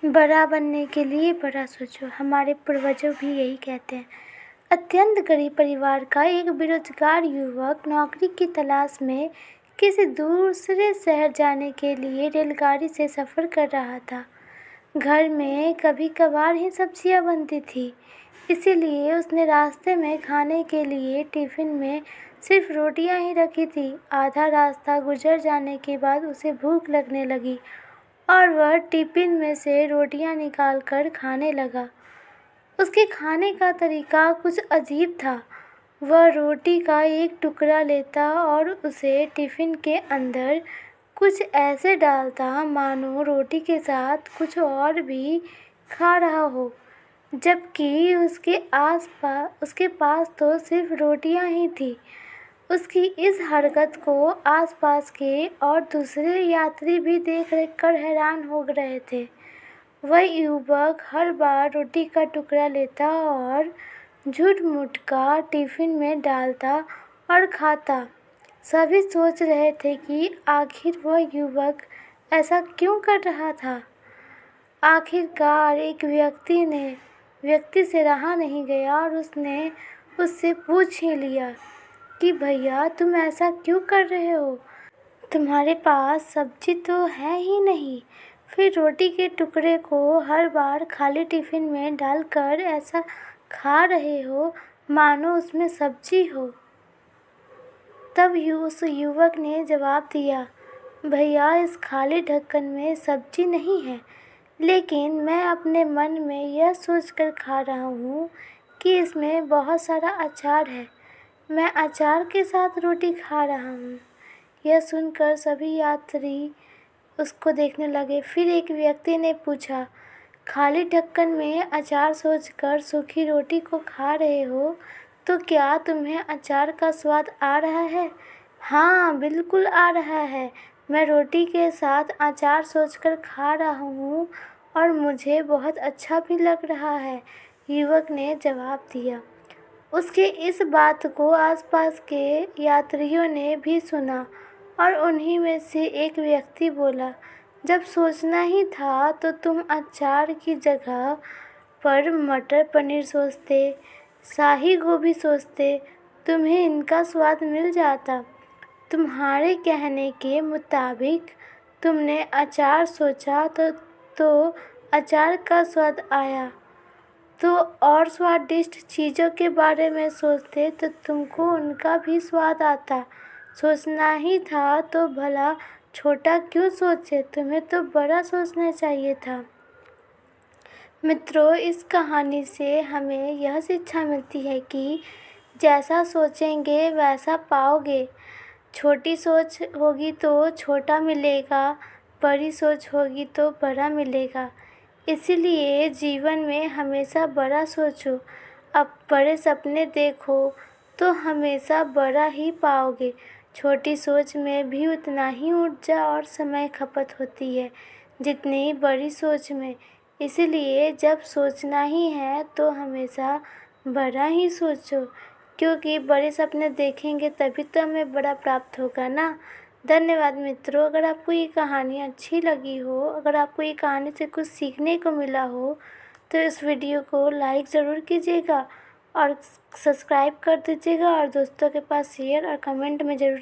बड़ा बनने के लिए बड़ा सोचो। हमारे पूर्वजों भी यही कहते हैं। अत्यंत गरीब परिवार का एक बेरोजगार युवक नौकरी की तलाश में किसी दूसरे शहर जाने के लिए रेलगाड़ी से सफ़र कर रहा था। घर में कभी कभार ही सब्जियां बनती थी, इसीलिए उसने रास्ते में खाने के लिए टिफ़िन में सिर्फ रोटियां ही रखी थी। आधा रास्ता गुजर जाने के बाद उसे भूख लगने लगी और वह टिफ़िन में से रोटियां निकालकर खाने लगा। उसके खाने का तरीका कुछ अजीब था। वह रोटी का एक टुकड़ा लेता और उसे टिफ़िन के अंदर कुछ ऐसे डालता मानो रोटी के साथ कुछ और भी खा रहा हो, जबकि उसके पास तो सिर्फ रोटियां ही थी। उसकी इस हरकत को आसपास के और दूसरे यात्री भी देख कर हैरान हो रहे थे। वह युवक हर बार रोटी का टुकड़ा लेता और झूठ-मूठ का टिफ़िन में डालता और खाता। सभी सोच रहे थे कि आखिर वह युवक ऐसा क्यों कर रहा था। आखिरकार एक व्यक्ति से रहा नहीं गया और उसने उससे पूछ ही लिया कि भैया, तुम ऐसा क्यों कर रहे हो? तुम्हारे पास सब्जी तो है ही नहीं, फिर रोटी के टुकड़े को हर बार खाली टिफ़िन में डालकर ऐसा खा रहे हो मानो उसमें सब्जी हो। तब उस युवक ने जवाब दिया, भैया, इस खाली ढक्कन में सब्जी नहीं है, लेकिन मैं अपने मन में यह सोचकर खा रहा हूँ कि इसमें बहुत सारा अचार है। मैं अचार के साथ रोटी खा रहा हूँ। यह सुनकर सभी यात्री उसको देखने लगे। फिर एक व्यक्ति ने पूछा, खाली ढक्कन में अचार सोचकर सूखी रोटी को खा रहे हो, तो क्या तुम्हें अचार का स्वाद आ रहा है? हाँ, बिल्कुल आ रहा है। मैं रोटी के साथ अचार सोचकर खा रहा हूँ और मुझे बहुत अच्छा भी लग रहा है, युवक ने जवाब दिया। उसके इस बात को आसपास के यात्रियों ने भी सुना और उन्हीं में से एक व्यक्ति बोला, जब सोचना ही था तो तुम अचार की जगह पर मटर पनीर सोचते, शाही गोभी सोचते, तुम्हें इनका स्वाद मिल जाता। तुम्हारे कहने के मुताबिक तुमने अचार सोचा तो अचार का स्वाद आया, तो और स्वादिष्ट चीज़ों के बारे में सोचते तो तुमको उनका भी स्वाद आता। सोचना ही था तो भला छोटा क्यों सोचे, तुम्हें तो बड़ा सोचना चाहिए था। मित्रों, इस कहानी से हमें यह शिक्षा मिलती है कि जैसा सोचेंगे वैसा पाओगे। छोटी सोच होगी तो छोटा मिलेगा, बड़ी सोच होगी तो बड़ा मिलेगा। इसीलिए जीवन में हमेशा बड़ा सोचो। अब बड़े सपने देखो तो हमेशा बड़ा ही पाओगे। छोटी सोच में भी उतना ही ऊर्जा और समय खपत होती है जितनी बड़ी सोच में। इसलिए जब सोचना ही है तो हमेशा बड़ा ही सोचो, क्योंकि बड़े सपने देखेंगे तभी तो हमें बड़ा प्राप्त होगा ना। धन्यवाद मित्रों। अगर आपको ये कहानी अच्छी लगी हो, अगर आपको ये कहानी से कुछ सीखने को मिला हो, तो इस वीडियो को लाइक ज़रूर कीजिएगा और सब्सक्राइब कर दीजिएगा और दोस्तों के पास शेयर और कमेंट में ज़रूर